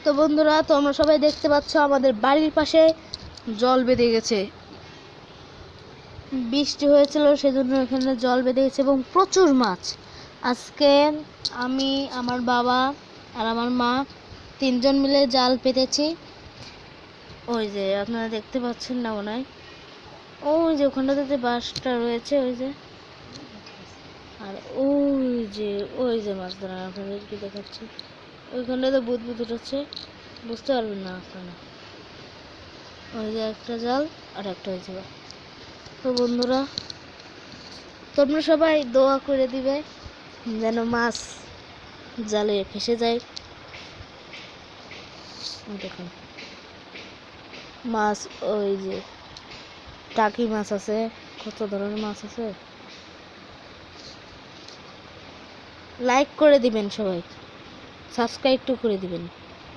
তো বন্ধুরা, তোমরা সবাই দেখতে পাচ্ছ আমাদের বাড়ির পাশে জল বেঁধে গেছে। বৃষ্টি হয়েছিল সেজন্য এখানে জল বেঁধে গেছে এবং প্রচুর মাছ। আজকে আমি, আমার বাবা আর আমার মা তিনজন মিলে জাল পেতেছি। ওই যে আপনারা দেখতে পাচ্ছেন না মনে হয়, ওই যে ওখানটাতে যে বাঁশটা রয়েছে ওই যে, আর ওই যে মাছ ধরা আপনাদেরকে দেখাচ্ছি। ওইখানটাতে বুদবুদ উঠেছে, বুঝতে পারবেন না আপনারা। ওই যে একটা জাল আর একটা হয়েছে। তো বন্ধুরা, তোমরা সবাই দোয়া করে দিবে যেন মাছ জালে ফেসে যায়। দেখুন মাছ, ওই যে টাকি মাছ আছে, কত ধরনের মাছ আছে। লাইক করে দিবেন সবাই, সাবস্ক্রাইব করে দিবেন।